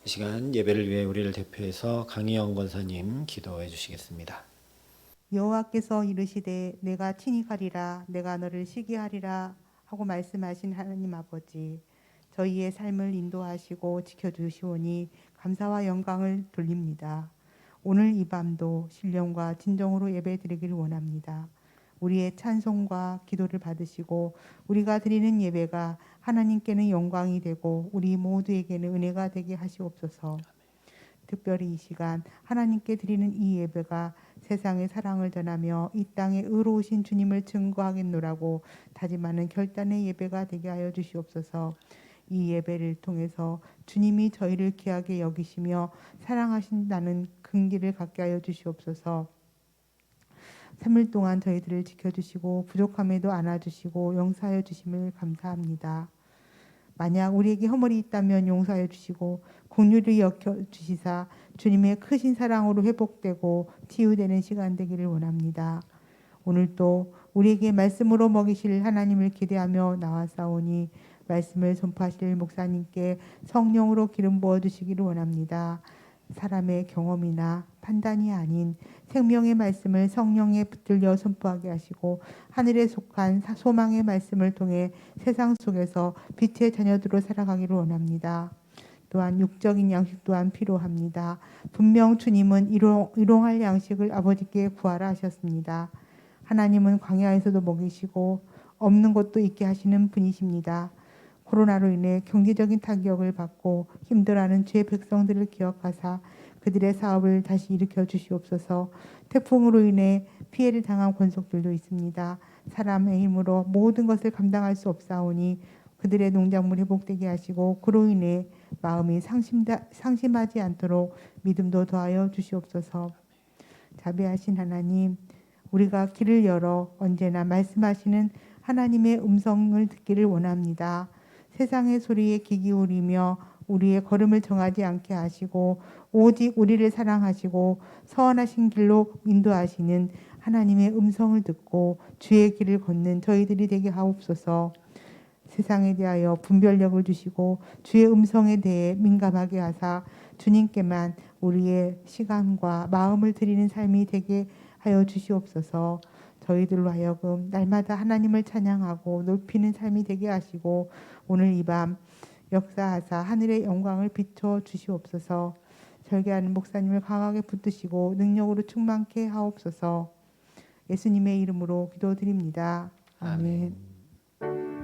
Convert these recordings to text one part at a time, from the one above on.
이 시간 예배를 위해 우리를 대표해서 강희영 권사님 기도해 주시겠습니다. 여호와께서 이르시되 내가 친히 가리라 내가 너를 시기하리라 하고 말씀하신 하나님 아버지, 저희의 삶을 인도하시고 지켜주시오니 감사와 영광을 돌립니다. 오늘 이 밤도 신령과 진정으로 예배드리기를 원합니다. 우리의 찬송과 기도를 받으시고 우리가 드리는 예배가 하나님께는 영광이 되고 우리 모두에게는 은혜가 되게 하시옵소서. 특별히 이 시간 하나님께 드리는 이 예배가 세상의 사랑을 전하며 이 땅에 의로우신 주님을 증거하겠노라고 다짐하는 결단의 예배가 되게 하여 주시옵소서. 이 예배를 통해서 주님이 저희를 귀하게 여기시며 사랑하신다는 긍지를 갖게 하여 주시옵소서. 3일 동안 저희들을 지켜주시고 부족함에도 안아주시고 용서하여 주심을 감사합니다. 만약 우리에게 허물이 있다면 용서하여 주시고 긍휼히 여겨 주시사 주님의 크신 사랑으로 회복되고 치유되는 시간 되기를 원합니다. 오늘도 우리에게 말씀으로 먹이실 하나님을 기대하며 나와싸우니 말씀을 전파하실 목사님께 성령으로 기름 부어 주시기를 원합니다. 사람의 경험이나 판단이 아닌 생명의 말씀을 성령에 붙들려 선포하게 하시고 하늘에 속한 소망의 말씀을 통해 세상 속에서 빛의 자녀들로 살아가기를 원합니다. 또한 육적인 양식 또한 필요합니다. 분명 주님은 일용할 양식을 아버지께 구하라 하셨습니다. 하나님은 광야에서도 먹이시고 없는 것도 있게 하시는 분이십니다. 코로나로 인해 경제적인 타격을 받고 힘들어하는 죄 백성들을 기억하사 그들의 사업을 다시 일으켜 주시옵소서. 태풍으로 인해 피해를 당한 권속들도 있습니다. 사람의 힘으로 모든 것을 감당할 수 없사오니 그들의 농작물 회복되게 하시고 그로 인해 마음이 상심하지 않도록 믿음도 더하여 주시옵소서. 자비하신 하나님, 우리가 길을 열어 언제나 말씀하시는 하나님의 음성을 듣기를 원합니다. 세상의 소리에 귀 기울이며 우리의 걸음을 정하지 않게 하시고 오직 우리를 사랑하시고 선하신 길로 인도하시는 하나님의 음성을 듣고 주의 길을 걷는 저희들이 되게 하옵소서. 세상에 대하여 분별력을 주시고 주의 음성에 대해 민감하게 하사 주님께만 우리의 시간과 마음을 드리는 삶이 되게 하여 주시옵소서. 저희들로 하여금 날마다 하나님을 찬양하고 높이는 삶이 되게 하시고 오늘 이 밤 역사하사 하늘의 영광을 비춰 주시옵소서. 설교하는 목사님을 강하게 붙드시고 능력으로 충만케 하옵소서. 예수님의 이름으로 기도드립니다. 아멘. 아멘.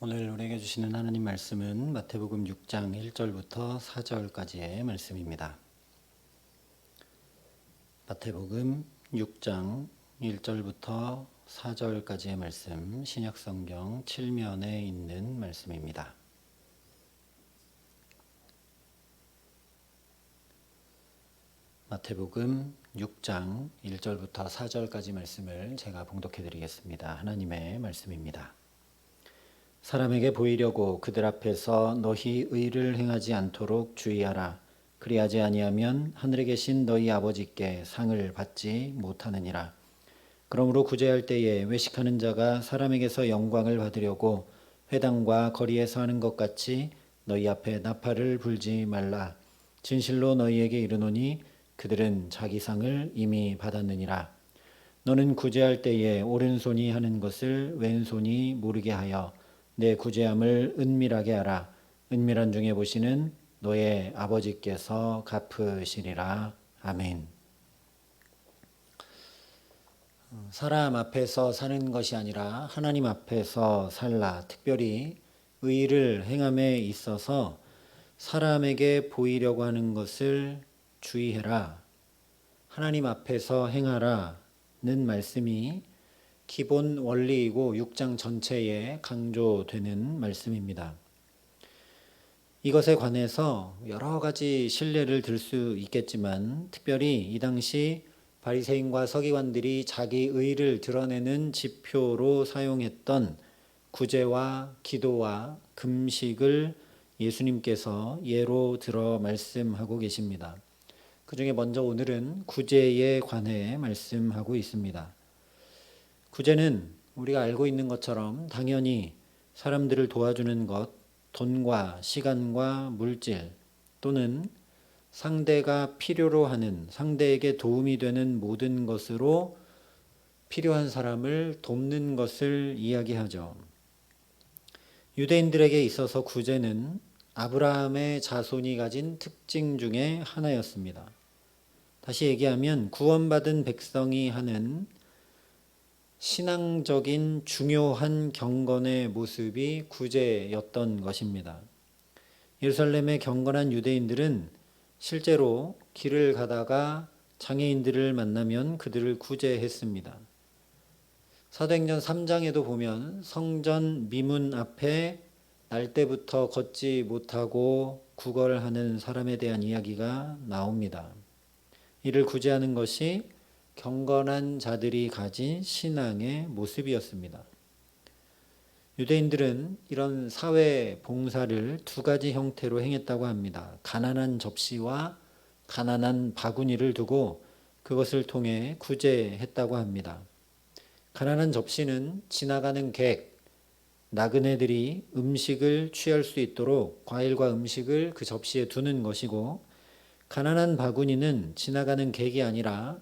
오늘 우리에게 주시는 하나님 말씀은 마태복음 6장 1절부터 4절까지의 말씀입니다. 마태복음 6장 1절부터 4절까지의 말씀, 신약성경 7면에 있는 말씀입니다. 마태복음 6장 1절부터 4절까지 말씀을 제가 봉독해 드리겠습니다. 하나님의 말씀입니다. 사람에게 보이려고 그들 앞에서 너희 의를 행하지 않도록 주의하라. 그리하지 아니하면 하늘에 계신 너희 아버지께 상을 받지 못하느니라. 그러므로 구제할 때에 외식하는 자가 사람에게서 영광을 받으려고 회당과 거리에서 하는 것 같이 너희 앞에 나팔을 불지 말라. 진실로 너희에게 이르노니 그들은 자기 상을 이미 받았느니라. 너는 구제할 때에 오른손이 하는 것을 왼손이 모르게 하여 내 구제함을 은밀하게 하라. 은밀한 중에 보시는 너의 아버지께서 갚으시리라. 아멘. 사람 앞에서 사는 것이 아니라 하나님 앞에서 살라. 특별히 의를 행함에 있어서 사람에게 보이려고 하는 것을 주의해라. 하나님 앞에서 행하라는 말씀이 기본 원리이고 6장 전체에 강조되는 말씀입니다. 이것에 관해서 여러 가지 신뢰를 들 수 있겠지만 특별히 이 당시 바리새인과 서기관들이 자기 의를 드러내는 지표로 사용했던 구제와 기도와 금식을 예수님께서 예로 들어 말씀하고 계십니다. 그 중에 먼저 오늘은 구제에 관해 말씀하고 있습니다. 구제는 우리가 알고 있는 것처럼 당연히 사람들을 도와주는 것, 돈과 시간과 물질 또는 상대가 필요로 하는 상대에게 도움이 되는 모든 것으로 필요한 사람을 돕는 것을 이야기하죠. 유대인들에게 있어서 구제는 아브라함의 자손이 가진 특징 중에 하나였습니다. 다시 얘기하면 구원받은 백성이 하는 신앙적인 중요한 경건의 모습이 구제였던 것입니다. 예루살렘의 경건한 유대인들은 실제로 길을 가다가 장애인들을 만나면 그들을 구제했습니다. 사도행전 3장에도 보면 성전 미문 앞에 날 때부터 걷지 못하고 구걸하는 사람에 대한 이야기가 나옵니다. 이를 구제하는 것이 경건한 자들이 가진 신앙의 모습이었습니다. 유대인들은 이런 사회 봉사를 두 가지 형태로 행했다고 합니다. 가난한 접시와 가난한 바구니를 두고 그것을 통해 구제했다고 합니다. 가난한 접시는 지나가는 객, 나그네들이 음식을 취할 수 있도록 과일과 음식을 그 접시에 두는 것이고, 가난한 바구니는 지나가는 객이 아니라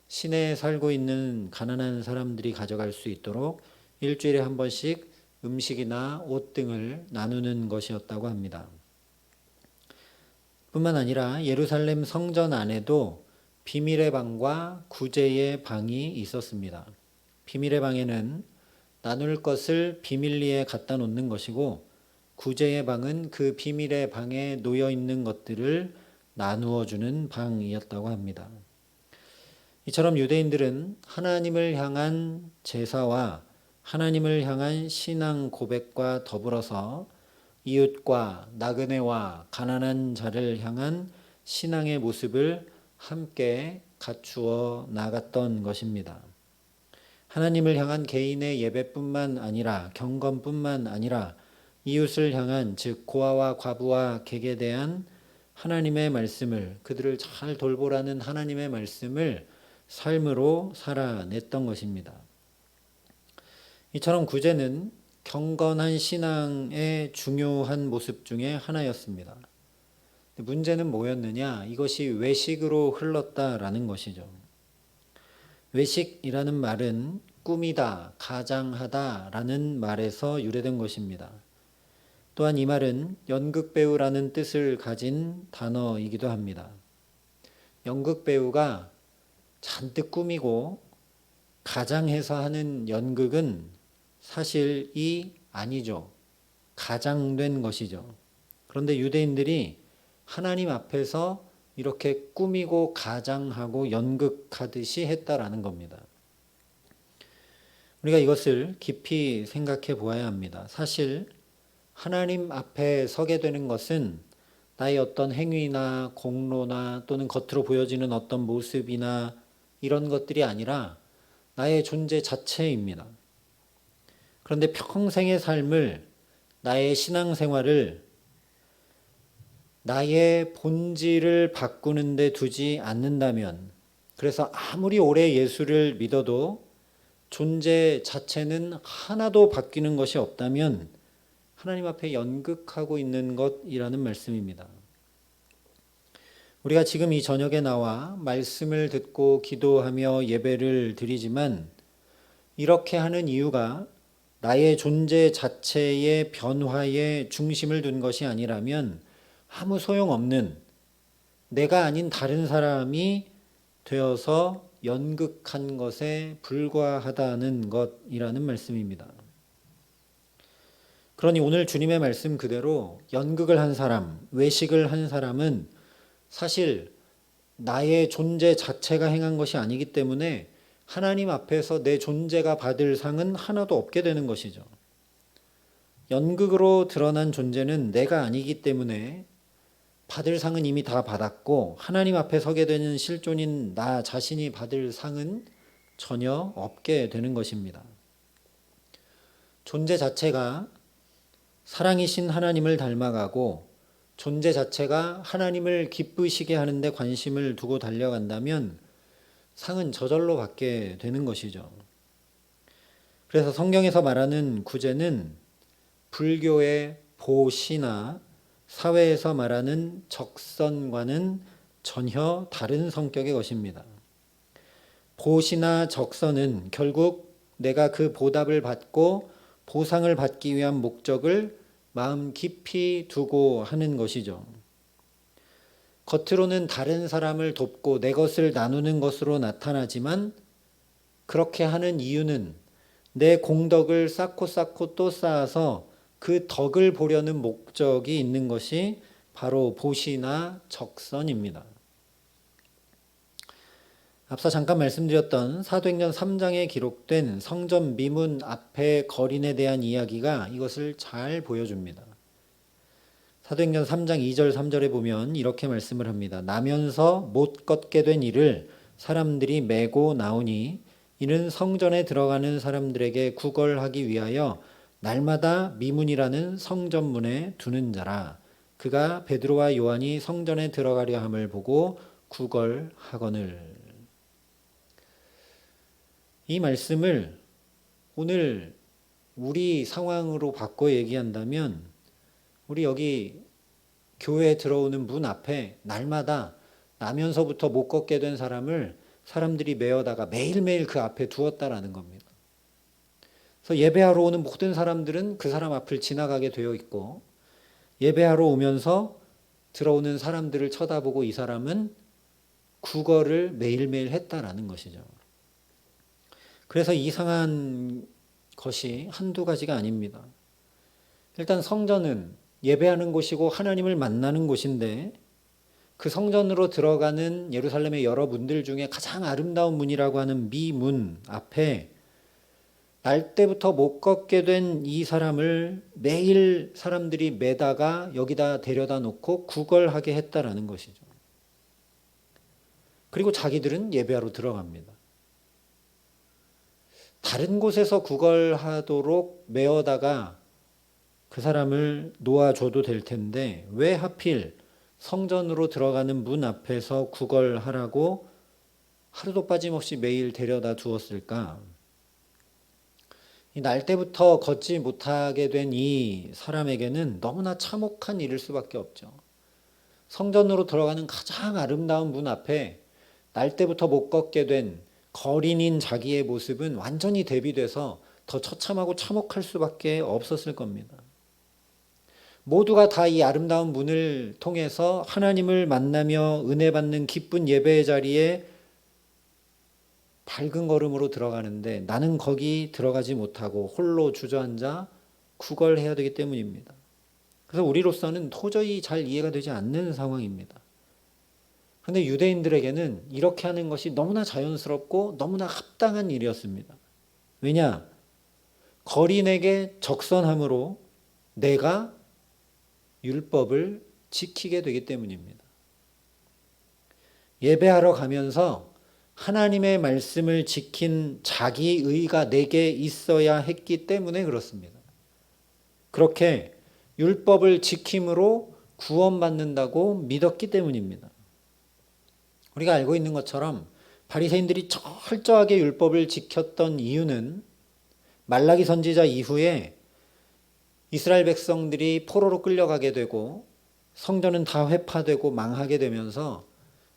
시내에 살고 있는 가난한 사람들이 가져갈 수 있도록 일주일에 한 번씩 음식이나 옷 등을 나누는 것이었다고 합니다. 뿐만 아니라 예루살렘 성전 안에도 비밀의 방과 구제의 방이 있었습니다. 비밀의 방에는 나눌 것을 비밀리에 갖다 놓는 것이고, 구제의 방은 그 비밀의 방에 놓여 있는 것들을 나누어 주는 방이었다고 합니다. 이처럼 유대인들은 하나님을 향한 제사와 하나님을 향한 신앙 고백과 더불어서 이웃과 나그네와 가난한 자를 향한 신앙의 모습을 함께 갖추어 나갔던 것입니다. 하나님을 향한 개인의 예배뿐만 아니라 경건뿐만 아니라 이웃을 향한, 즉 고아와 과부와 객에 대한 하나님의 말씀을, 그들을 잘 돌보라는 하나님의 말씀을 삶으로 살아냈던 것입니다. 이처럼 구제는 경건한 신앙의 중요한 모습 중에 하나였습니다. 문제는 뭐였느냐? 이것이 외식으로 흘렀다라는 것이죠. 외식이라는 말은 꾸미다, 가장하다라는 말에서 유래된 것입니다. 또한 이 말은 연극배우라는 뜻을 가진 단어이기도 합니다. 연극배우가 잔뜩 꾸미고 가장해서 하는 연극은 사실이 아니죠. 가장된 것이죠. 그런데 유대인들이 하나님 앞에서 이렇게 꾸미고 가장하고 연극하듯이 했다라는 겁니다. 우리가 이것을 깊이 생각해 보아야 합니다. 사실 하나님 앞에 서게 되는 것은 나의 어떤 행위나 공로나 또는 겉으로 보여지는 어떤 모습이나 이런 것들이 아니라 나의 존재 자체입니다. 그런데 평생의 삶을, 나의 신앙생활을 나의 본질을 바꾸는 데 두지 않는다면, 그래서 아무리 오래 예수를 믿어도 존재 자체는 하나도 바뀌는 것이 없다면 하나님 앞에 연극하고 있는 것이라는 말씀입니다. 우리가 지금 이 저녁에 나와 말씀을 듣고 기도하며 예배를 드리지만 이렇게 하는 이유가 나의 존재 자체의 변화에 중심을 둔 것이 아니라면 아무 소용없는, 내가 아닌 다른 사람이 되어서 연극한 것에 불과하다는 것이라는 말씀입니다. 그러니 오늘 주님의 말씀 그대로 연극을 한 사람, 외식을 한 사람은 사실 나의 존재 자체가 행한 것이 아니기 때문에 하나님 앞에서 내 존재가 받을 상은 하나도 없게 되는 것이죠. 연극으로 드러난 존재는 내가 아니기 때문에 받을 상은 이미 다 받았고 하나님 앞에 서게 되는 실존인 나 자신이 받을 상은 전혀 없게 되는 것입니다. 존재 자체가 사랑이신 하나님을 닮아가고 존재 자체가 하나님을 기쁘시게 하는데 관심을 두고 달려간다면 상은 저절로 받게 되는 것이죠. 그래서 성경에서 말하는 구제는 불교의 보시나 사회에서 말하는 적선과는 전혀 다른 성격의 것입니다. 보시나 적선은 결국 내가 그 보답을 받고 보상을 받기 위한 목적을 마음 깊이 두고 하는 것이죠. 겉으로는 다른 사람을 돕고 내 것을 나누는 것으로 나타나지만 그렇게 하는 이유는 내 공덕을 쌓고 또 쌓아서 그 덕을 보려는 목적이 있는 것이 바로 보시나 적선입니다. 앞서 잠깐 말씀드렸던 사도행전 3장에 기록된 성전 미문 앞의 거린에 대한 이야기가 이것을 잘 보여줍니다. 사도행전 3장 2절 3절에 보면 이렇게 말씀을 합니다. 나면서 못 걷게 된 이를 사람들이 메고 나오니 이는 성전에 들어가는 사람들에게 구걸하기 위하여 날마다 미문이라는 성전문에 두는 자라. 그가 베드로와 요한이 성전에 들어가려 함을 보고 구걸하거늘. 이 말씀을 오늘 우리 상황으로 바꿔 얘기한다면 우리 여기 교회에 들어오는 문 앞에 날마다 나면서부터 못 걷게 된 사람을 사람들이 메어다가 매일매일 그 앞에 두었다라는 겁니다. 그래서 예배하러 오는 모든 사람들은 그 사람 앞을 지나가게 되어 있고 예배하러 오면서 들어오는 사람들을 쳐다보고 이 사람은 구걸을 매일매일 했다라는 것이죠. 그래서 이상한 것이 한두 가지가 아닙니다. 일단 성전은 예배하는 곳이고 하나님을 만나는 곳인데 그 성전으로 들어가는 예루살렘의 여러 문들 중에 가장 아름다운 문이라고 하는 미문 앞에 날 때부터 못 걷게 된 이 사람을 매일 사람들이 매다가 여기다 데려다 놓고 구걸하게 했다라는 것이죠. 그리고 자기들은 예배하러 들어갑니다. 다른 곳에서 구걸하도록 메어다가 그 사람을 놓아줘도 될 텐데 왜 하필 성전으로 들어가는 문 앞에서 구걸하라고 하루도 빠짐없이 매일 데려다 두었을까? 날 때부터 걷지 못하게 된 이 사람에게는 너무나 참혹한 일일 수밖에 없죠. 성전으로 들어가는 가장 아름다운 문 앞에 날 때부터 못 걷게 된 거린인 자기의 모습은 완전히 대비돼서 더 처참하고 참혹할 수밖에 없었을 겁니다. 모두가 다 이 아름다운 문을 통해서 하나님을 만나며 은혜 받는 기쁜 예배의 자리에 밝은 걸음으로 들어가는데 나는 거기 들어가지 못하고 홀로 주저앉아 구걸해야 되기 때문입니다. 그래서 우리로서는 도저히 잘 이해가 되지 않는 상황입니다. 그런데 유대인들에게는 이렇게 하는 것이 너무나 자연스럽고 너무나 합당한 일이었습니다. 왜냐? 거린에게 적선함으로 내가 율법을 지키게 되기 때문입니다. 예배하러 가면서 하나님의 말씀을 지킨 자기의가 내게 있어야 했기 때문에 그렇습니다. 그렇게 율법을 지킴으로 구원받는다고 믿었기 때문입니다. 우리가 알고 있는 것처럼 바리새인들이 철저하게 율법을 지켰던 이유는 말라기 선지자 이후에 이스라엘 백성들이 포로로 끌려가게 되고 성전은 다 회파되고 망하게 되면서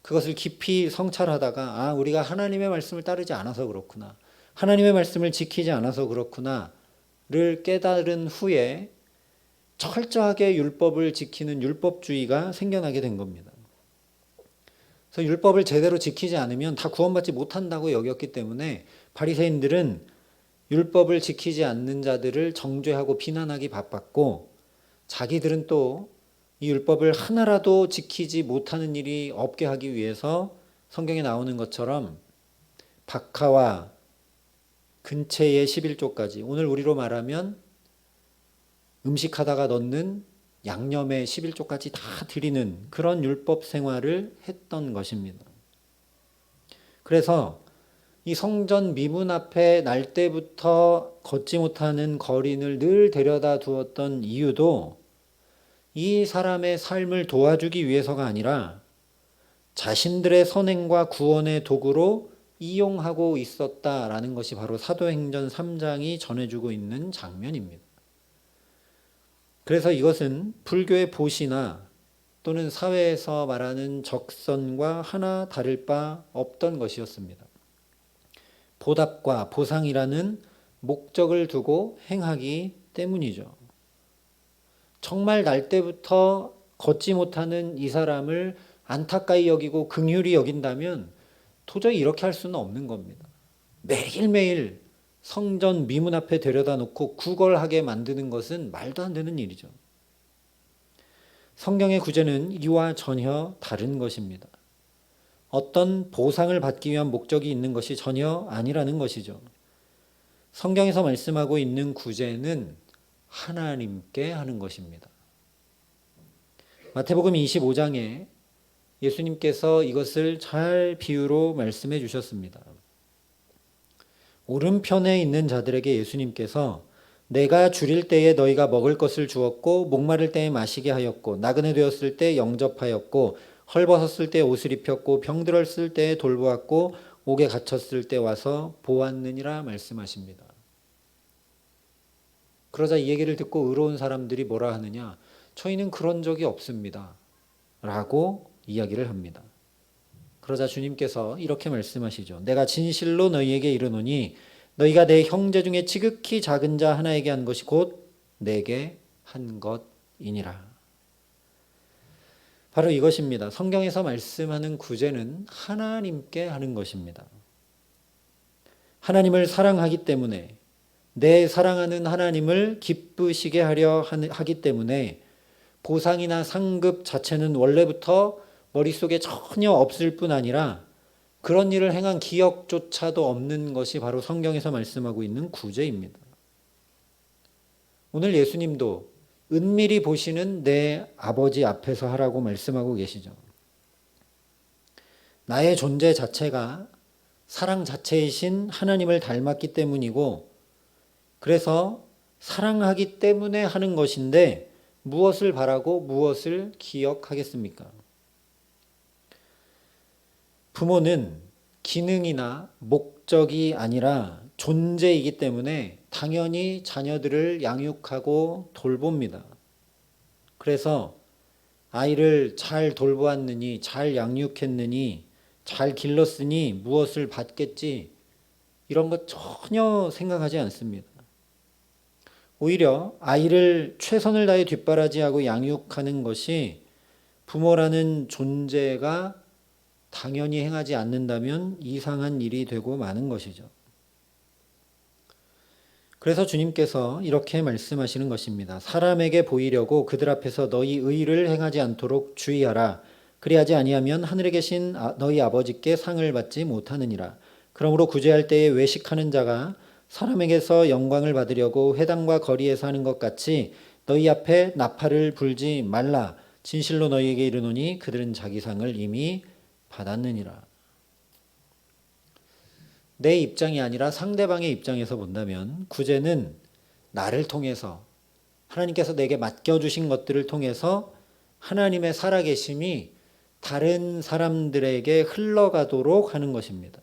그것을 깊이 성찰하다가 우리가 하나님의 말씀을 따르지 않아서 그렇구나. 하나님의 말씀을 지키지 않아서 그렇구나를 깨달은 후에 철저하게 율법을 지키는 율법주의가 생겨나게 된 겁니다. 그래서 율법을 제대로 지키지 않으면 다 구원받지 못한다고 여겼기 때문에 바리새인들은 율법을 지키지 않는 자들을 정죄하고 비난하기 바빴고 자기들은 또 이 율법을 하나라도 지키지 못하는 일이 없게 하기 위해서 성경에 나오는 것처럼 박하와 근체의 11조까지 오늘 우리로 말하면 음식하다가 넣는 양념의 11조까지 다 드리는 그런 율법 생활을 했던 것입니다. 그래서 이 성전 미문 앞에 날 때부터 걷지 못하는 거린을 늘 데려다 두었던 이유도 이 사람의 삶을 도와주기 위해서가 아니라 자신들의 선행과 구원의 도구로 이용하고 있었다라는 것이 바로 사도행전 3장이 전해주고 있는 장면입니다. 그래서 이것은 불교의 보시나 또는 사회에서 말하는 적선과 하나 다를 바 없던 것이었습니다. 보답과 보상이라는 목적을 두고 행하기 때문이죠. 정말 날 때부터 걷지 못하는 이 사람을 안타까이 여기고 긍휼히 여긴다면 도저히 이렇게 할 수는 없는 겁니다. 매일매일 성전 미문 앞에 데려다 놓고 구걸하게 만드는 것은 말도 안 되는 일이죠. 성경의 구제는 이와 전혀 다른 것입니다. 어떤 보상을 받기 위한 목적이 있는 것이 전혀 아니라는 것이죠. 성경에서 말씀하고 있는 구제는 하나님께 하는 것입니다. 마태복음 25장에 예수님께서 이것을 잘 비유로 말씀해 주셨습니다. 오른편에 있는 자들에게 예수님께서 내가 줄일 때에 너희가 먹을 것을 주었고 목마를 때에 마시게 하였고 나그네 되었을 때 영접하였고 헐벗었을 때 옷을 입혔고 병들었을 때에 돌보았고 옥에 갇혔을 때 와서 보았느니라 말씀하십니다. 그러자 이 얘기를 듣고 의로운 사람들이 뭐라 하느냐? 저희는 그런 적이 없습니다. 라고 이야기를 합니다. 그러자 주님께서 이렇게 말씀하시죠. 내가 진실로 너희에게 이르노니 너희가 내 형제 중에 지극히 작은 자 하나에게 한 것이 곧 내게 한 것이니라. 바로 이것입니다. 성경에서 말씀하는 구제는 하나님께 하는 것입니다. 하나님을 사랑하기 때문에 내 사랑하는 하나님을 기쁘시게 하려 하기 때문에 보상이나 상급 자체는 원래부터 머릿속에 전혀 없을 뿐 아니라 그런 일을 행한 기억조차도 없는 것이 바로 성경에서 말씀하고 있는 구제입니다. 오늘 예수님도 은밀히 보시는 내 아버지 앞에서 하라고 말씀하고 계시죠. 나의 존재 자체가 사랑 자체이신 하나님을 닮았기 때문이고 그래서 사랑하기 때문에 하는 것인데 무엇을 바라고 무엇을 기억하겠습니까? 부모는 기능이나 목적이 아니라 존재이기 때문에 당연히 자녀들을 양육하고 돌봅니다. 그래서 아이를 잘 돌보았느니, 잘 양육했느니, 잘 길렀으니 무엇을 받겠지, 이런 것 전혀 생각하지 않습니다. 오히려 아이를 최선을 다해 뒷바라지하고 양육하는 것이 부모라는 존재가 당연히 행하지 않는다면 이상한 일이 되고 마는 것이죠. 그래서 주님께서 이렇게 말씀하시는 것입니다. 사람에게 보이려고 그들 앞에서 너희 의를 행하지 않도록 주의하라. 그리하지 아니하면 하늘에 계신 너희 아버지께 상을 받지 못하느니라. 그러므로 구제할 때에 외식하는 자가 사람에게서 영광을 받으려고 회당과 거리에서 하는 것 같이 너희 앞에 나팔을 불지 말라. 진실로 너희에게 이르노니 그들은 자기 상을 이미 받았느니라. 내 입장이 아니라 상대방의 입장에서 본다면 구제는 나를 통해서 하나님께서 내게 맡겨주신 것들을 통해서 하나님의 살아계심이 다른 사람들에게 흘러가도록 하는 것입니다.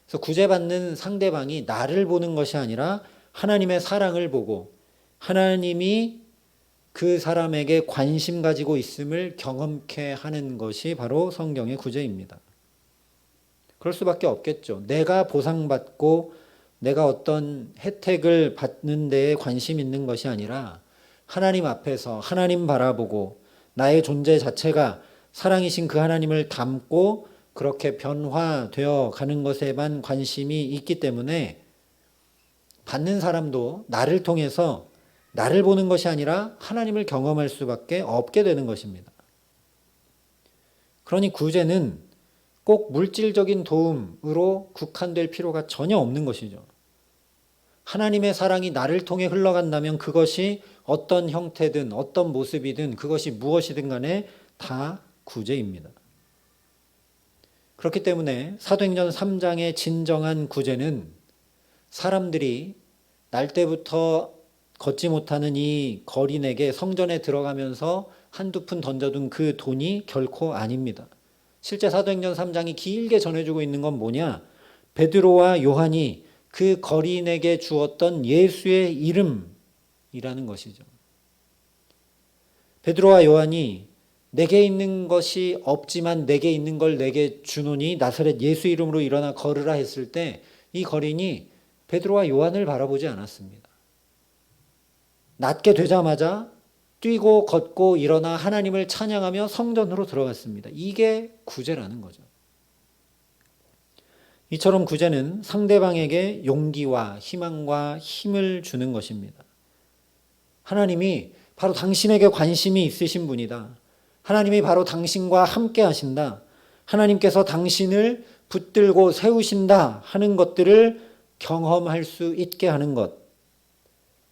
그래서 구제받는 상대방이 나를 보는 것이 아니라 하나님의 사랑을 보고 하나님이 그 사람에게 관심 가지고 있음을 경험케 하는 것이 바로 성경의 구제입니다. 그럴 수밖에 없겠죠. 내가 보상받고 내가 어떤 혜택을 받는 데에 관심 있는 것이 아니라 하나님 앞에서 하나님 바라보고 나의 존재 자체가 사랑이신 그 하나님을 닮고 그렇게 변화되어 가는 것에만 관심이 있기 때문에 받는 사람도 나를 통해서 나를 보는 것이 아니라 하나님을 경험할 수밖에 없게 되는 것입니다. 그러니 구제는 꼭 물질적인 도움으로 국한될 필요가 전혀 없는 것이죠. 하나님의 사랑이 나를 통해 흘러간다면 그것이 어떤 형태든 어떤 모습이든 그것이 무엇이든 간에 다 구제입니다. 그렇기 때문에 사도행전 3장의 진정한 구제는 사람들이 날 때부터 걷지 못하는 이 거린에게 성전에 들어가면서 한두 푼 던져둔 그 돈이 결코 아닙니다. 실제 사도행전 3장이 길게 전해주고 있는 건 뭐냐? 베드로와 요한이 그 거린에게 주었던 예수의 이름이라는 것이죠. 베드로와 요한이 내게 있는 것이 없지만 내게 있는 걸 내게 주노니 나사렛 예수 이름으로 일어나 걸으라 했을 때 이 거린이 베드로와 요한을 바라보지 않았습니다. 낫게 되자마자 뛰고 걷고 일어나 하나님을 찬양하며 성전으로 들어갔습니다. 이게 구제라는 거죠. 이처럼 구제는 상대방에게 용기와 희망과 힘을 주는 것입니다. 하나님이 바로 당신에게 관심이 있으신 분이다. 하나님이 바로 당신과 함께 하신다. 하나님께서 당신을 붙들고 세우신다 하는 것들을 경험할 수 있게 하는 것.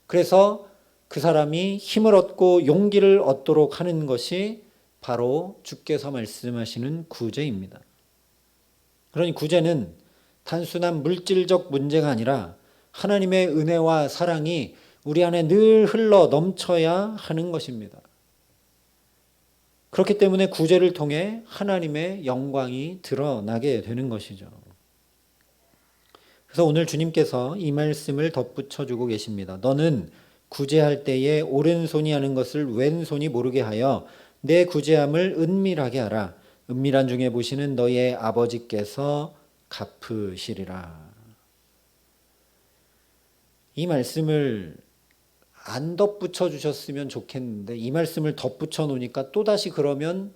그래서 그 사람이 힘을 얻고 용기를 얻도록 하는 것이 바로 주께서 말씀하시는 구제입니다. 그러니 구제는 단순한 물질적 문제가 아니라 하나님의 은혜와 사랑이 우리 안에 늘 흘러 넘쳐야 하는 것입니다. 그렇기 때문에 구제를 통해 하나님의 영광이 드러나게 되는 것이죠. 그래서 오늘 주님께서 이 말씀을 덧붙여 주고 계십니다. 너는 구제할 때에 오른손이 하는 것을 왼손이 모르게 하여 내 구제함을 은밀하게 하라. 은밀한 중에 보시는 너의 아버지께서 갚으시리라. 이 말씀을 안 덧붙여 주셨으면 좋겠는데 이 말씀을 덧붙여 놓으니까 또다시 그러면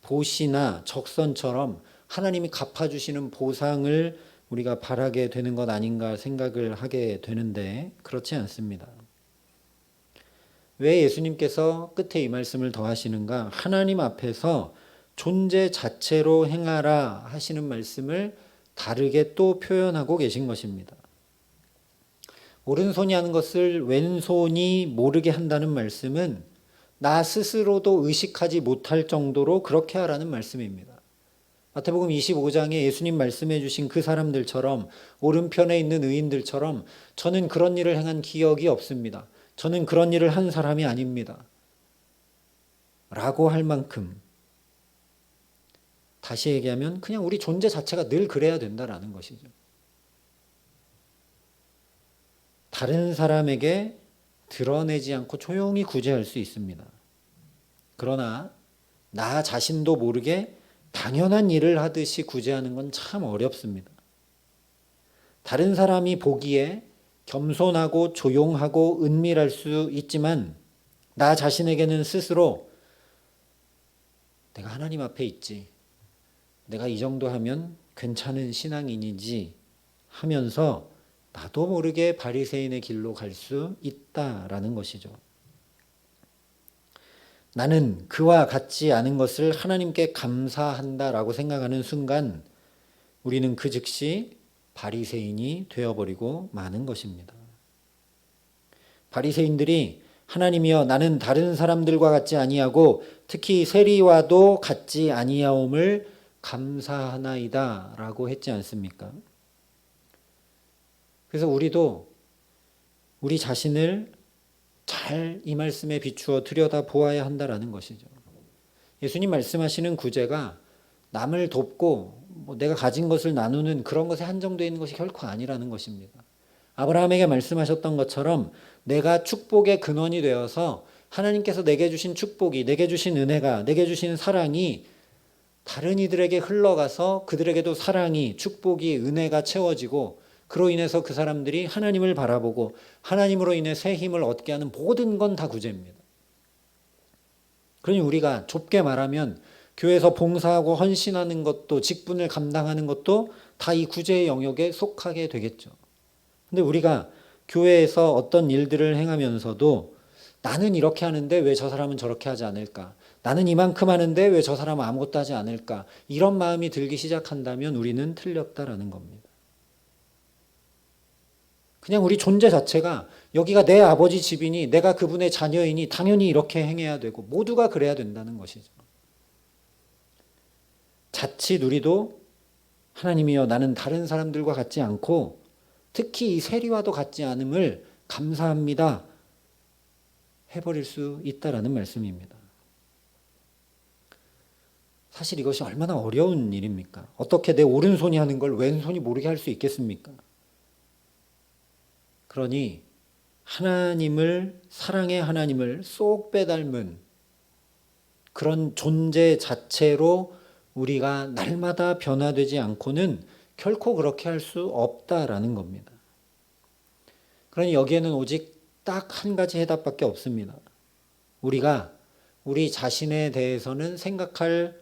보시나 적선처럼 하나님이 갚아주시는 보상을 우리가 바라게 되는 것 아닌가 생각을 하게 되는데 그렇지 않습니다. 왜 예수님께서 끝에 이 말씀을 더하시는가? 하나님 앞에서 존재 자체로 행하라 하시는 말씀을 다르게 또 표현하고 계신 것입니다. 오른손이 하는 것을 왼손이 모르게 한다는 말씀은 나 스스로도 의식하지 못할 정도로 그렇게 하라는 말씀입니다. 마태복음 25장에 예수님 말씀해 주신 그 사람들처럼 오른편에 있는 의인들처럼 저는 그런 일을 행한 기억이 없습니다. 저는 그런 일을 한 사람이 아닙니다. 라고 할 만큼 다시 얘기하면 그냥 우리 존재 자체가 늘 그래야 된다라는 것이죠. 다른 사람에게 드러내지 않고 조용히 구제할 수 있습니다. 그러나 나 자신도 모르게 당연한 일을 하듯이 구제하는 건 참 어렵습니다. 다른 사람이 보기에 겸손하고 조용하고 은밀할 수 있지만 나 자신에게는 스스로 내가 하나님 앞에 있지. 내가 이 정도 하면 괜찮은 신앙인이지 하면서 나도 모르게 바리새인의 길로 갈 수 있다라는 것이죠. 나는 그와 같지 않은 것을 하나님께 감사한다라고 생각하는 순간 우리는 그 즉시 바리새인이 되어버리고 마는 것입니다. 바리새인들이 하나님이여 나는 다른 사람들과 같지 아니하고 특히 세리와도 같지 아니하옴을 감사하나이다 라고 했지 않습니까? 그래서 우리도 우리 자신을 잘 이 말씀에 비추어 들여다 보아야 한다라는 것이죠. 예수님 말씀하시는 구제가 남을 돕고 내가 가진 것을 나누는 그런 것에 한정되어 있는 것이 결코 아니라는 것입니다. 아브라함에게 말씀하셨던 것처럼 내가 축복의 근원이 되어서 하나님께서 내게 주신 축복이, 내게 주신 은혜가, 내게 주신 사랑이 다른 이들에게 흘러가서 그들에게도 사랑이, 축복이, 은혜가 채워지고 그로 인해서 그 사람들이 하나님을 바라보고 하나님으로 인해 새 힘을 얻게 하는 모든 건 다 구제입니다. 그러니 우리가 좁게 말하면 교회에서 봉사하고 헌신하는 것도 직분을 감당하는 것도 다 이 구제의 영역에 속하게 되겠죠. 근데 우리가 교회에서 어떤 일들을 행하면서도 나는 이렇게 하는데 왜 저 사람은 저렇게 하지 않을까? 나는 이만큼 하는데 왜 저 사람은 아무것도 하지 않을까? 이런 마음이 들기 시작한다면 우리는 틀렸다라는 겁니다. 그냥 우리 존재 자체가 여기가 내 아버지 집이니 내가 그분의 자녀이니 당연히 이렇게 행해야 되고 모두가 그래야 된다는 것이죠. 자칫 우리도 하나님이여 나는 다른 사람들과 같지 않고 특히 이 세리와도 같지 않음을 감사합니다 해버릴 수 있다라는 말씀입니다. 사실 이것이 얼마나 어려운 일입니까? 어떻게 내 오른손이 하는 걸 왼손이 모르게 할 수 있겠습니까? 그러니 하나님을, 사랑의 하나님을 쏙 빼닮은 그런 존재 자체로 우리가 날마다 변화되지 않고는 결코 그렇게 할 수 없다라는 겁니다. 그러니 여기에는 오직 딱 한 가지 해답밖에 없습니다. 우리가 우리 자신에 대해서는 생각할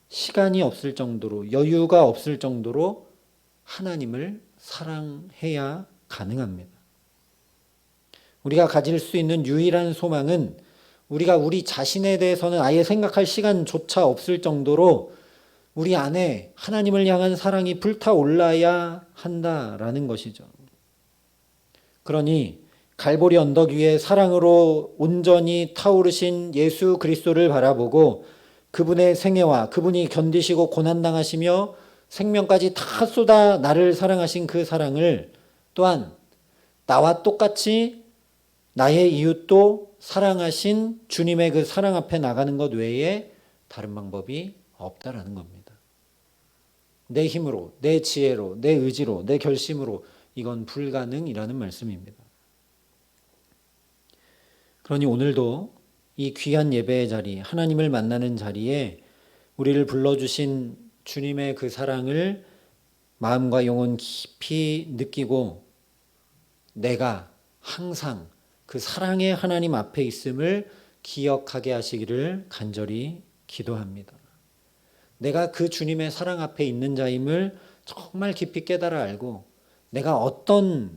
시간이 없을 정도로, 여유가 없을 정도로 하나님을 사랑해야 가능합니다. 우리가 가질 수 있는 유일한 소망은 우리가 우리 자신에 대해서는 아예 생각할 시간조차 없을 정도로 우리 안에 하나님을 향한 사랑이 불타올라야 한다라는 것이죠. 그러니 갈보리 언덕 위에 사랑으로 온전히 타오르신 예수 그리스도를 바라보고 그분의 생애와 그분이 견디시고 고난당하시며 생명까지 다 쏟아 나를 사랑하신 그 사랑을 또한 나와 똑같이 나의 이웃도 사랑하신 주님의 그 사랑 앞에 나가는 것 외에 다른 방법이 없다라는 겁니다. 내 힘으로, 내 지혜로, 내 의지로, 내 결심으로 이건 불가능이라는 말씀입니다. 그러니 오늘도 이 귀한 예배의 자리, 하나님을 만나는 자리에 우리를 불러주신 주님의 그 사랑을 마음과 영혼 깊이 느끼고 내가 항상 그 사랑의 하나님 앞에 있음을 기억하게 하시기를 간절히 기도합니다. 내가 그 주님의 사랑 앞에 있는 자임을 정말 깊이 깨달아 알고 내가 어떤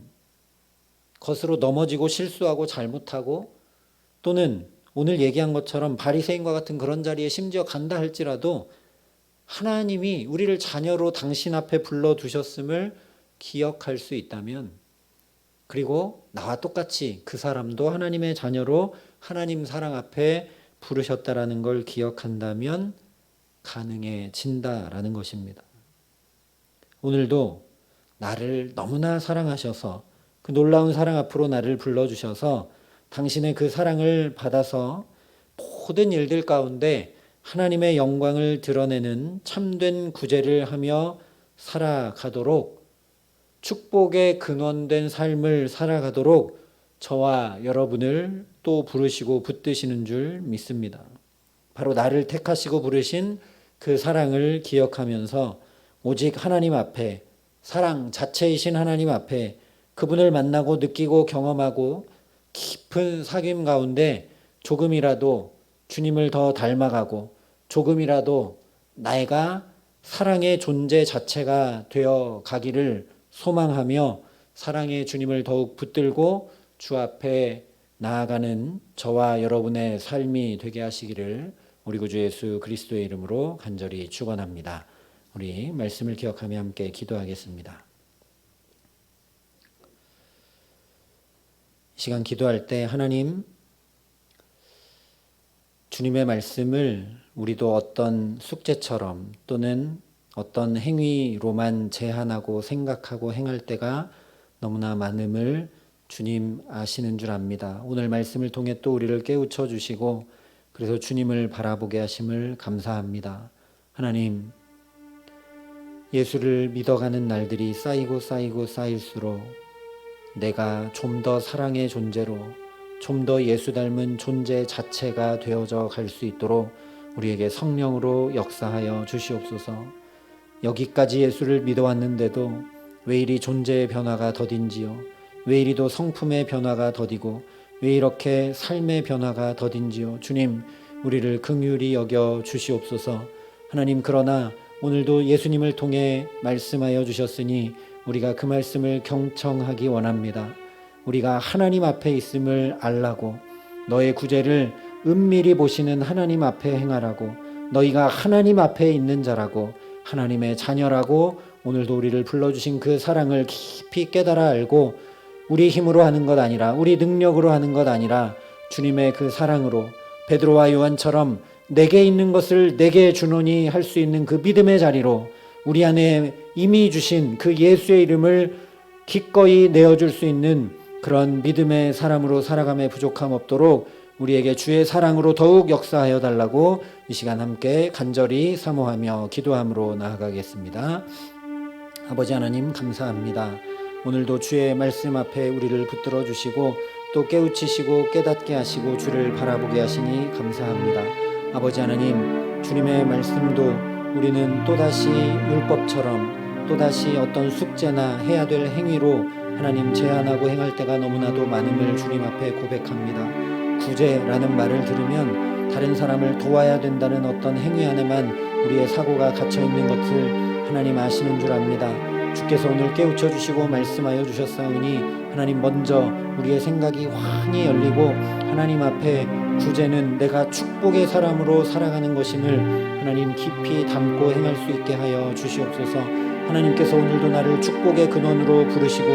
것으로 넘어지고 실수하고 잘못하고 또는 오늘 얘기한 것처럼 바리새인과 같은 그런 자리에 심지어 간다 할지라도 하나님이 우리를 자녀로 당신 앞에 불러두셨음을 기억할 수 있다면 그리고 나와 똑같이 그 사람도 하나님의 자녀로 하나님 사랑 앞에 부르셨다라는 걸 기억한다면 가능해진다라는 것입니다. 오늘도 나를 너무나 사랑하셔서 그 놀라운 사랑 앞으로 나를 불러주셔서 당신의 그 사랑을 받아서 모든 일들 가운데 하나님의 영광을 드러내는 참된 구제를 하며 살아가도록 축복의 근원된 삶을 살아가도록 저와 여러분을 또 부르시고 붙드시는 줄 믿습니다. 바로 나를 택하시고 부르신 그 사랑을 기억하면서 오직 하나님 앞에 사랑 자체이신 하나님 앞에 그분을 만나고 느끼고 경험하고 깊은 사귐 가운데 조금이라도 주님을 더 닮아가고 조금이라도 내가 사랑의 존재 자체가 되어 가기를 소망하며 사랑의 주님을 더욱 붙들고 주 앞에 나아가는 저와 여러분의 삶이 되게 하시기를 우리 구주 예수 그리스도의 이름으로 간절히 축원합니다. 우리 말씀을 기억하며 함께 기도하겠습니다. 이 시간 기도할 때 하나님 주님의 말씀을 우리도 어떤 숙제처럼 또는 어떤 행위로만 제한하고 생각하고 행할 때가 너무나 많음을 주님 아시는 줄 압니다. 오늘 말씀을 통해 또 우리를 깨우쳐 주시고 그래서 주님을 바라보게 하심을 감사합니다. 하나님, 예수를 믿어가는 날들이 쌓이고 쌓이고 쌓일수록 내가 좀 더 사랑의 존재로 좀 더 예수 닮은 존재 자체가 되어져 갈 수 있도록 우리에게 성령으로 역사하여 주시옵소서. 여기까지 예수를 믿어왔는데도 왜 이리 존재의 변화가 더딘지요. 왜 이리도 성품의 변화가 더디고 왜 이렇게 삶의 변화가 더딘지요. 주님, 우리를 긍휼히 여겨 주시옵소서. 하나님, 그러나 오늘도 예수님을 통해 말씀하여 주셨으니 우리가 그 말씀을 경청하기 원합니다. 우리가 하나님 앞에 있음을 알라고 너의 구제를 은밀히 보시는 하나님 앞에 행하라고 너희가 하나님 앞에 있는 자라고 하나님의 자녀라고 오늘도 우리를 불러주신 그 사랑을 깊이 깨달아 알고 우리 힘으로 하는 것 아니라 우리 능력으로 하는 것 아니라 주님의 그 사랑으로 베드로와 요한처럼 내게 있는 것을 내게 주노니 할 수 있는 그 믿음의 자리로 우리 안에 이미 주신 그 예수의 이름을 기꺼이 내어줄 수 있는 그런 믿음의 사람으로 살아감에 부족함 없도록 우리에게 주의 사랑으로 더욱 역사하여 달라고 이 시간 함께 간절히 사모하며 기도함으로 나아가겠습니다. 아버지 하나님 감사합니다. 오늘도 주의 말씀 앞에 우리를 붙들어 주시고 또 깨우치시고 깨닫게 하시고 주를 바라보게 하시니 감사합니다. 아버지 하나님, 주님의 말씀도 우리는 또다시 율법처럼 또다시 어떤 숙제나 해야 될 행위로 하나님 제한하고 행할 때가 너무나도 많음을 주님 앞에 고백합니다. 구제라는 말을 들으면 다른 사람을 도와야 된다는 어떤 행위 안에만 우리의 사고가 갇혀있는 것을 하나님 아시는 줄 압니다. 주께서 오늘 깨우쳐 주시고 말씀하여 주셨사오니 하나님 먼저 우리의 생각이 환히 열리고 하나님 앞에 구제는 내가 축복의 사람으로 살아가는 것임을 하나님 깊이 담고 행할 수 있게 하여 주시옵소서. 하나님께서 오늘도 나를 축복의 근원으로 부르시고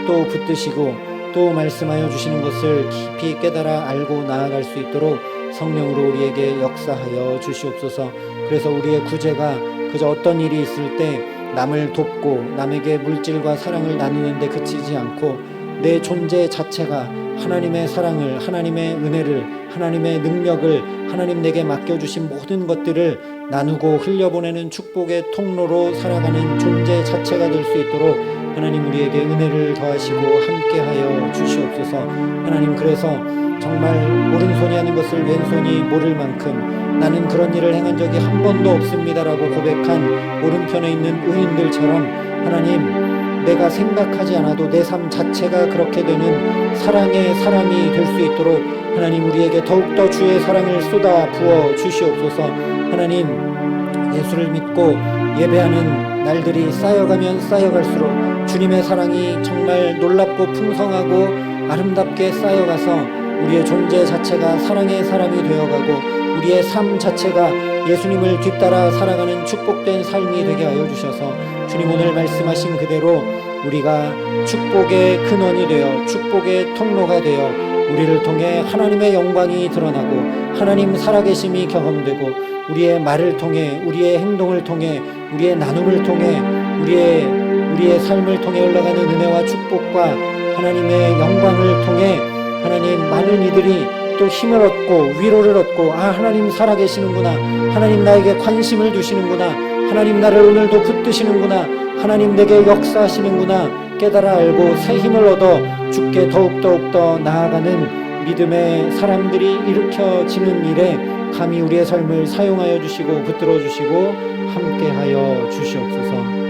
또 붙드시고 또 말씀하여 주시는 것을 깊이 깨달아 알고 나아갈 수 있도록 성령으로 우리에게 역사하여 주시옵소서. 그래서 우리의 구제가 그저 어떤 일이 있을 때 남을 돕고 남에게 물질과 사랑을 나누는데 그치지 않고 내 존재 자체가 하나님의 사랑을, 하나님의 은혜를, 하나님의 능력을, 하나님 내게 맡겨주신 모든 것들을 나누고 흘려보내는 축복의 통로로 살아가는 존재 자체가 될 수 있도록 하나님 우리에게 은혜를 더하시고 함께하여 주시옵소서. 하나님, 그래서 정말 오른손이 하는 것을 왼손이 모를 만큼 나는 그런 일을 행한 적이 한 번도 없습니다라고 고백한 오른편에 있는 의인들처럼 하나님, 내가 생각하지 않아도 내 삶 자체가 그렇게 되는 사랑의 사람이 될 수 있도록 하나님 우리에게 더욱더 주의 사랑을 쏟아 부어 주시옵소서. 하나님, 예수를 믿고 예배하는 날들이 쌓여가면 쌓여갈수록 주님의 사랑이 정말 놀랍고 풍성하고 아름답게 쌓여가서 우리의 존재 자체가 사랑의 사람이 되어가고 우리의 삶 자체가 예수님을 뒤따라 살아가는 축복된 삶이 되게 하여 주셔서 주님 오늘 말씀하신 그대로 우리가 축복의 근원이 되어 축복의 통로가 되어 우리를 통해 하나님의 영광이 드러나고 하나님 살아계심이 경험되고 우리의 말을 통해 우리의 행동을 통해 우리의 나눔을 통해 우리의 삶을 통해 올라가는 은혜와 축복과 하나님의 영광을 통해 하나님 많은 이들이 또 힘을 얻고 위로를 얻고 하나님 살아계시는구나, 하나님 나에게 관심을 두시는구나, 하나님 나를 오늘도 붙드시는구나, 하나님 내게 역사하시는구나 깨달아 알고 새 힘을 얻어 주께 더욱더 나아가는 믿음의 사람들이 일으켜지는 일에 감히 우리의 삶을 사용하여 주시고 붙들어 주시고 함께하여 주시옵소서.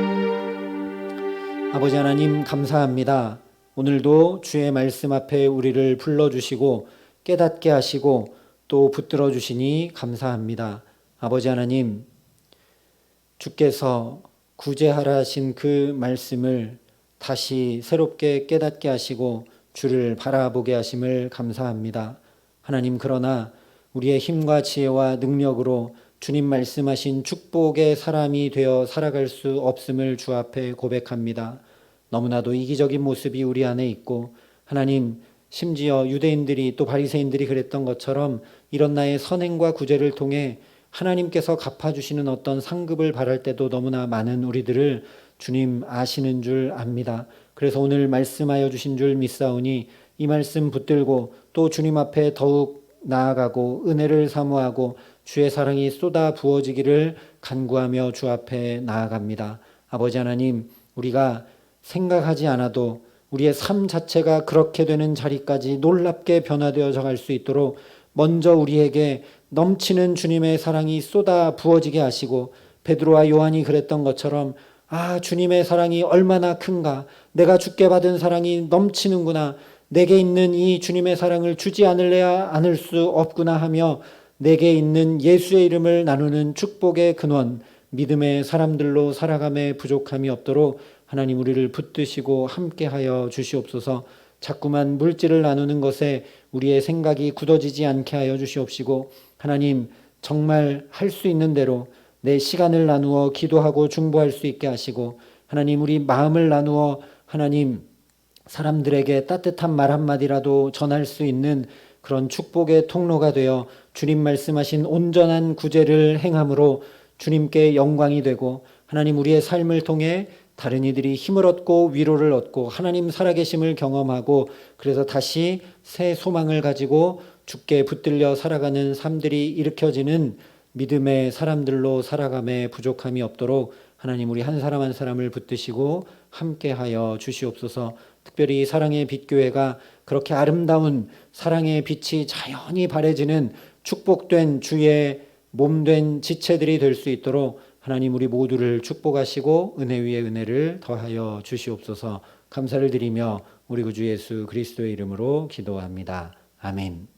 아버지 하나님 감사합니다. 오늘도 주의 말씀 앞에 우리를 불러주시고 깨닫게 하시고 또 붙들어 주시니 감사합니다. 아버지 하나님, 주께서 구제하라 하신 그 말씀을 다시 새롭게 깨닫게 하시고 주를 바라보게 하심을 감사합니다. 하나님, 그러나 우리의 힘과 지혜와 능력으로 주님 말씀하신 축복의 사람이 되어 살아갈 수 없음을 주 앞에 고백합니다. 너무나도 이기적인 모습이 우리 안에 있고 하나님, 심지어 유대인들이 또 바리새인들이 그랬던 것처럼 이런 나의 선행과 구제를 통해 하나님께서 갚아주시는 어떤 상급을 바랄 때도 너무나 많은 우리들을 주님 아시는 줄 압니다. 그래서 오늘 말씀하여 주신 줄 믿사오니 이 말씀 붙들고 또 주님 앞에 더욱 나아가고 은혜를 사모하고 주의 사랑이 쏟아 부어지기를 간구하며 주 앞에 나아갑니다. 아버지 하나님, 우리가 생각하지 않아도 우리의 삶 자체가 그렇게 되는 자리까지 놀랍게 변화되어져 갈 수 있도록 먼저 우리에게 넘치는 주님의 사랑이 쏟아 부어지게 하시고 베드로와 요한이 그랬던 것처럼 주님의 사랑이 얼마나 큰가, 내가 주께 받은 사랑이 넘치는구나, 내게 있는 이 주님의 사랑을 주지 않을래야 않을 수 없구나 하며 내게 있는 예수의 이름을 나누는 축복의 근원, 믿음의 사람들로 살아감에 부족함이 없도록 하나님 우리를 붙드시고 함께하여 주시옵소서. 자꾸만 물질을 나누는 것에 우리의 생각이 굳어지지 않게 하여 주시옵시고 하나님, 정말 할 수 있는 대로 내 시간을 나누어 기도하고 중보할 수 있게 하시고, 하나님 우리 마음을 나누어 하나님 사람들에게 따뜻한 말 한마디라도 전할 수 있는 그런 축복의 통로가 되어 주님 말씀하신 온전한 구제를 행함으로 주님께 영광이 되고, 하나님 우리의 삶을 통해 다른 이들이 힘을 얻고 위로를 얻고 하나님 살아계심을 경험하고, 그래서 다시 새 소망을 가지고 주께 붙들려 살아가는 삶들이 일으켜지는 믿음의 사람들로 살아감에 부족함이 없도록 하나님 우리 한 사람 한 사람을 붙드시고 함께하여 주시옵소서. 특별히 사랑의 빛교회가 그렇게 아름다운 사랑의 빛이 자연히 발해지는 축복된 주의 몸된 지체들이 될 수 있도록 하나님 우리 모두를 축복하시고 은혜 위에 은혜를 더하여 주시옵소서. 감사를 드리며 우리 구주 예수 그리스도의 이름으로 기도합니다. 아멘.